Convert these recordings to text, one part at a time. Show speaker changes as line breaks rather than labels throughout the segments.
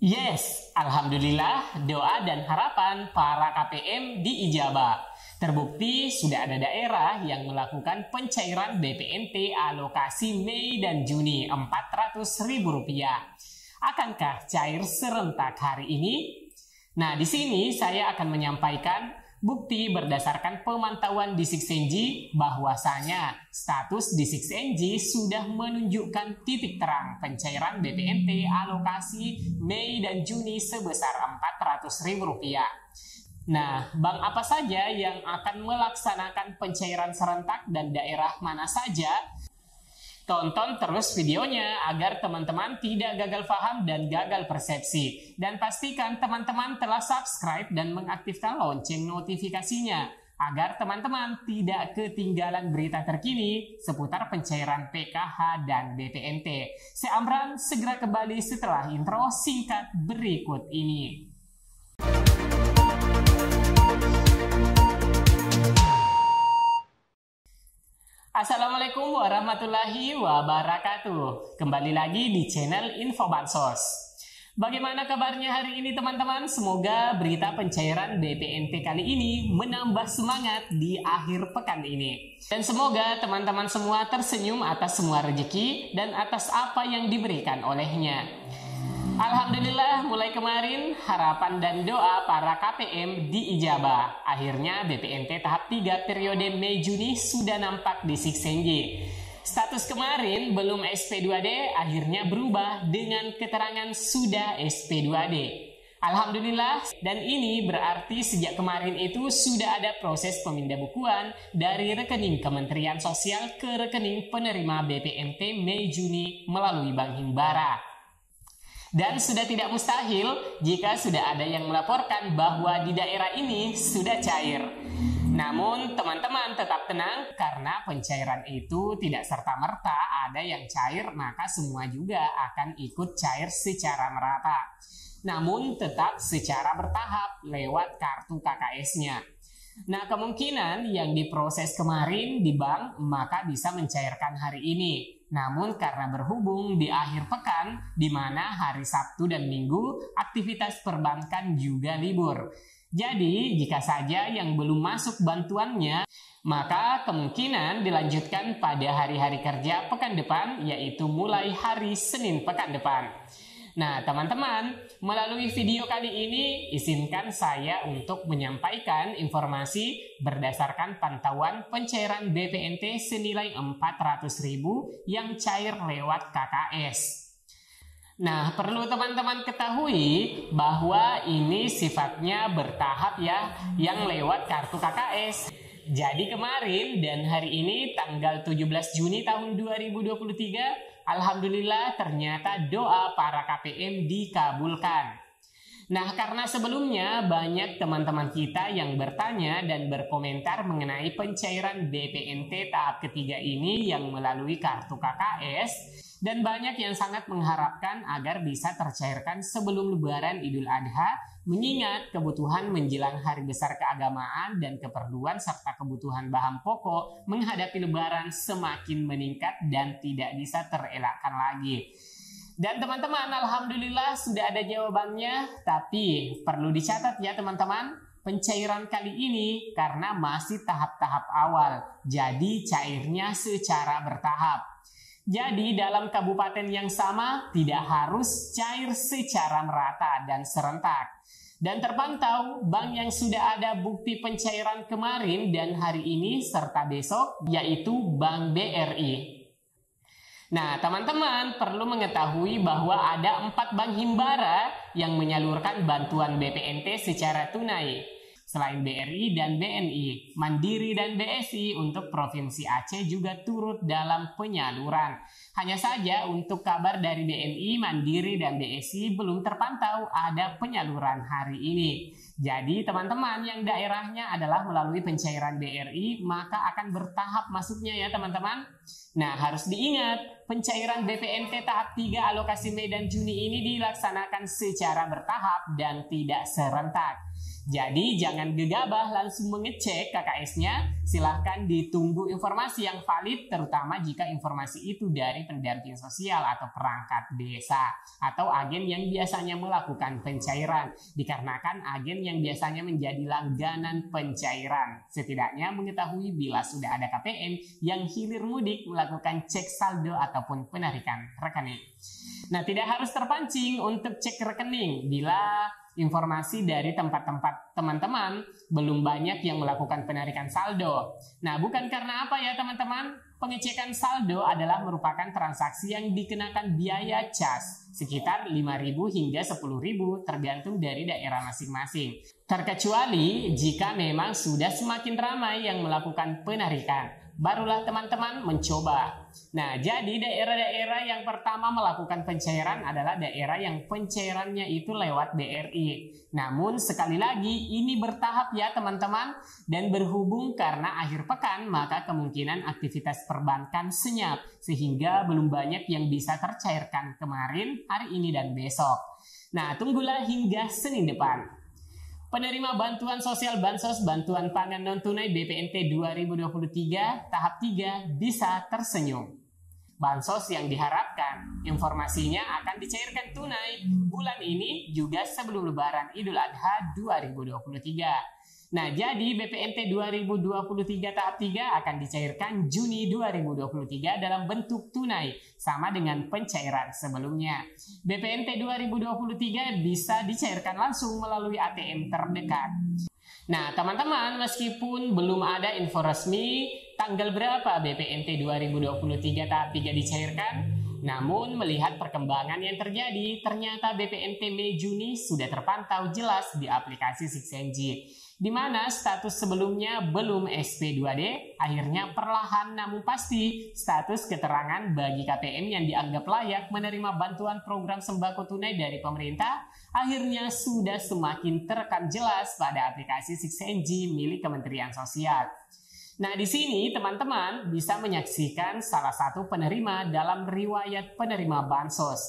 Yes, alhamdulillah doa dan harapan para KPM diijabah. Terbukti sudah ada daerah yang melakukan pencairan BPNT alokasi Mei dan Juni Rp400.000. Akankah cair serentak hari ini? Nah, di sini saya akan menyampaikan bukti berdasarkan pemantauan di 6NG bahwasanya status di 6NG sudah menunjukkan titik terang pencairan BPNT alokasi Mei dan Juni sebesar Rp400.000. Nah, bank apa saja yang akan melaksanakan pencairan serentak dan daerah mana saja? Tonton terus videonya agar teman-teman tidak gagal paham dan gagal persepsi. Dan pastikan teman-teman telah subscribe dan mengaktifkan lonceng notifikasinya agar teman-teman tidak ketinggalan berita terkini seputar pencairan PKH dan BPNT. Saya Amran segera kembali setelah intro singkat berikut ini. Assalamualaikum warahmatullahi wabarakatuh. Kembali lagi di channel Info Bansos. Bagaimana kabarnya hari ini teman-teman? Semoga berita pencairan BPNT kali ini menambah semangat di akhir pekan ini. Dan semoga teman-teman semua tersenyum atas semua rezeki dan atas apa yang diberikan olehnya. Alhamdulillah mulai kemarin harapan dan doa para KPM diijabah. Akhirnya BPNT tahap 3 periode Mei-Juni sudah nampak di 6NG. Status kemarin belum SP2D akhirnya berubah dengan keterangan sudah SP2D. Alhamdulillah, dan ini berarti sejak kemarin itu sudah ada proses pemindahan dari rekening Kementerian Sosial ke rekening penerima BPNT Mei-Juni melalui Bank Himbara. Dan sudah tidak mustahil jika sudah ada yang melaporkan bahwa di daerah ini sudah cair. Namun teman-teman tetap tenang karena pencairan itu tidak serta-merta ada yang cair maka semua juga akan ikut cair secara merata. Namun tetap secara bertahap lewat kartu KKS-nya. Nah, kemungkinan yang diproses kemarin di bank maka bisa mencairkan hari ini. Namun karena berhubung di akhir pekan di mana hari Sabtu dan Minggu aktivitas perbankan juga libur. Jadi jika saja yang belum masuk bantuannya maka kemungkinan dilanjutkan pada hari-hari kerja pekan depan yaitu mulai hari Senin pekan depan. Nah teman-teman, melalui video kali ini izinkan saya untuk menyampaikan informasi berdasarkan pantauan pencairan BPNT senilai Rp400.000 yang cair lewat KKS. Nah, perlu teman-teman ketahui bahwa ini sifatnya bertahap ya, yang lewat kartu KKS. Jadi kemarin dan hari ini tanggal 17 Juni tahun 2023, alhamdulillah ternyata doa para KPM dikabulkan. Nah, karena sebelumnya banyak teman-teman kita yang bertanya dan berkomentar mengenai pencairan BPNT tahap ketiga ini yang melalui kartu KKS, dan banyak yang sangat mengharapkan agar bisa tercairkan sebelum Lebaran Idul Adha, mengingat kebutuhan menjelang hari besar keagamaan dan keperluan serta kebutuhan bahan pokok menghadapi Lebaran semakin meningkat dan tidak bisa terelakkan lagi. Dan teman-teman, alhamdulillah sudah ada jawabannya, tapi perlu dicatat ya teman-teman, pencairan kali ini karena masih tahap-tahap awal, jadi cairnya secara bertahap. Jadi dalam kabupaten yang sama tidak harus cair secara merata dan serentak. Dan terpantau bank yang sudah ada bukti pencairan kemarin dan hari ini serta besok yaitu Bank BRI. Nah teman-teman perlu mengetahui bahwa ada 4 bank himbara yang menyalurkan bantuan BPNT secara tunai. Selain BRI dan BNI, Mandiri dan BSI untuk Provinsi Aceh juga turut dalam penyaluran. Hanya saja untuk kabar dari BNI, Mandiri, dan BSI belum terpantau ada penyaluran hari ini. Jadi teman-teman yang daerahnya adalah melalui pencairan BRI maka akan bertahap masuknya ya teman-teman. Nah harus diingat pencairan BPNT tahap 3 alokasi Mei dan Juni ini dilaksanakan secara bertahap dan tidak serentak. Jadi jangan gegabah langsung mengecek KKS-nya, silahkan ditunggu informasi yang valid terutama jika informasi itu dari pendamping sosial atau perangkat desa atau agen yang biasanya melakukan pencairan, dikarenakan agen yang biasanya menjadi langganan pencairan setidaknya mengetahui bila sudah ada KPM yang hilir mudik melakukan cek saldo ataupun penarikan rekening. Nah, tidak harus terpancing untuk cek rekening bila informasi dari tempat-tempat teman-teman belum banyak yang melakukan penarikan saldo. Nah, bukan karena apa ya teman-teman? Pengecekan saldo adalah merupakan transaksi yang dikenakan biaya cas sekitar 5.000 hingga 10.000 tergantung dari daerah masing-masing. Terkecuali jika memang sudah semakin ramai yang melakukan penarikan, barulah teman-teman mencoba. Nah, jadi daerah-daerah yang pertama melakukan pencairan adalah daerah yang pencairannya itu lewat BRI. Namun sekali lagi ini bertahap ya teman-teman, dan berhubung karena akhir pekan maka kemungkinan aktivitas perbankan senyap sehingga belum banyak yang bisa tercairkan kemarin, hari ini dan besok. Nah, tunggulah hingga Senin depan. Penerima bantuan sosial Bansos Bantuan Pangan Non-Tunai BPNT 2023 tahap 3 bisa tersenyum. Bansos yang diharapkan informasinya akan dicairkan tunai bulan ini juga sebelum Lebaran Idul Adha 2023. Nah, jadi BPNT 2023 tahap 3 akan dicairkan Juni 2023 dalam bentuk tunai, sama dengan pencairan sebelumnya. BPNT 2023 bisa dicairkan langsung melalui ATM terdekat. Nah, teman-teman, meskipun belum ada info resmi tanggal berapa BPNT 2023 tahap 3 dicairkan, namun melihat perkembangan yang terjadi, ternyata BPNT Mei-Juni sudah terpantau jelas di aplikasi Sixenji, di mana status sebelumnya belum SP2D, akhirnya perlahan namun pasti status keterangan bagi KPM yang dianggap layak menerima bantuan program sembako tunai dari pemerintah akhirnya sudah semakin terekam jelas pada aplikasi Sixenji milik Kementerian Sosial. Nah, di sini teman-teman bisa menyaksikan salah satu penerima dalam riwayat penerima Bansos.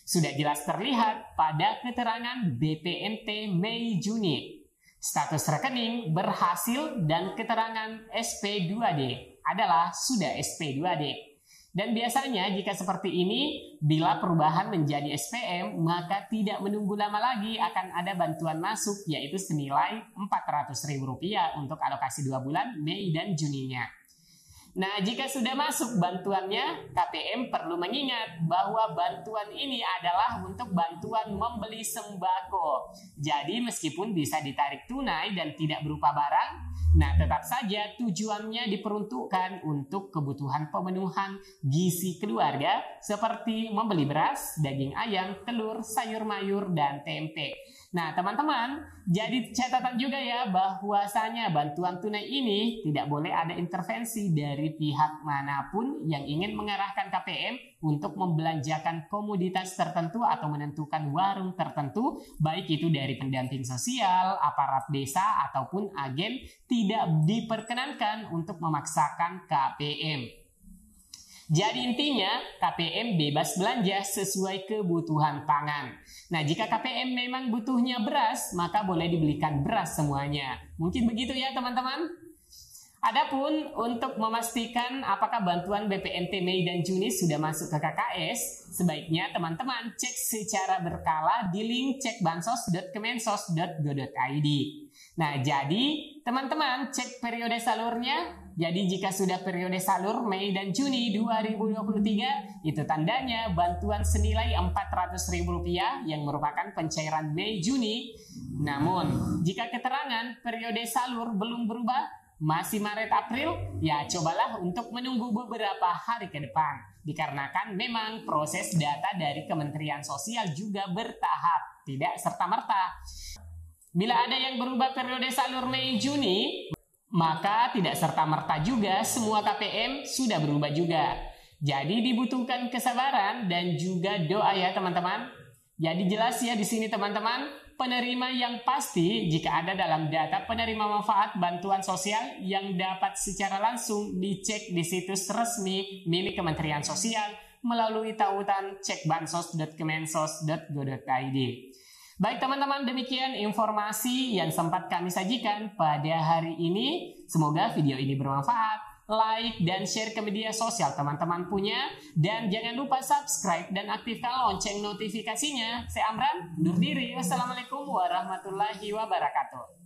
Sudah jelas terlihat pada keterangan BPNT Mei-Juni. Status rekening berhasil dan keterangan SP2D adalah sudah SP2D. Dan biasanya jika seperti ini, bila perubahan menjadi SPM, maka tidak menunggu lama lagi akan ada bantuan masuk, yaitu senilai Rp400.000 untuk alokasi 2 bulan Mei dan Juninya. Nah, jika sudah masuk bantuannya, KPM perlu mengingat bahwa bantuan ini adalah untuk bantuan membeli sembako. Jadi meskipun bisa ditarik tunai dan tidak berupa barang, nah tetap saja tujuannya diperuntukkan untuk kebutuhan pemenuhan gizi keluarga seperti membeli beras, daging ayam, telur, sayur mayur, dan tempe. Nah teman-teman, jadi catatan juga ya bahwasanya bantuan tunai ini tidak boleh ada intervensi dari pihak manapun yang ingin mengarahkan KPM untuk membelanjakan komoditas tertentu atau menentukan warung tertentu, baik itu dari pendamping sosial, aparat desa, ataupun agen, tidak diperkenankan untuk memaksakan KPM. Jadi intinya KPM bebas belanja sesuai kebutuhan pangan. Nah, jika KPM memang butuhnya beras, maka boleh dibelikan beras semuanya. Mungkin begitu ya teman-teman. Adapun untuk memastikan apakah bantuan BPNT Mei dan Juni sudah masuk ke KKS, sebaiknya teman-teman cek secara berkala di link cekbansos.kemensos.go.id. Nah, jadi teman-teman cek periode salurnya. Jadi jika sudah periode salur Mei dan Juni 2023, itu tandanya bantuan senilai Rp400.000 yang merupakan pencairan Mei-Juni. Namun, jika keterangan periode salur belum berubah, masih Maret-April, ya cobalah untuk menunggu beberapa hari ke depan. Dikarenakan memang proses data dari Kementerian Sosial juga bertahap, tidak serta-merta. Bila ada yang berubah periode salur Mei-Juni, maka tidak serta-merta juga semua KPM sudah berubah juga. Jadi dibutuhkan kesabaran dan juga doa ya teman-teman. Jadi jelas ya di sini teman-teman, penerima yang pasti jika ada dalam data penerima manfaat bantuan sosial yang dapat secara langsung dicek di situs resmi milik Kementerian Sosial melalui tautan cekbansos.kemensos.go.id. Baik teman-teman, demikian informasi yang sempat kami sajikan pada hari ini. Semoga video ini bermanfaat. Like dan share ke media sosial teman-teman punya. Dan jangan lupa subscribe dan aktifkan lonceng notifikasinya. Saya Amran, undur diri. Wassalamualaikum warahmatullahi wabarakatuh.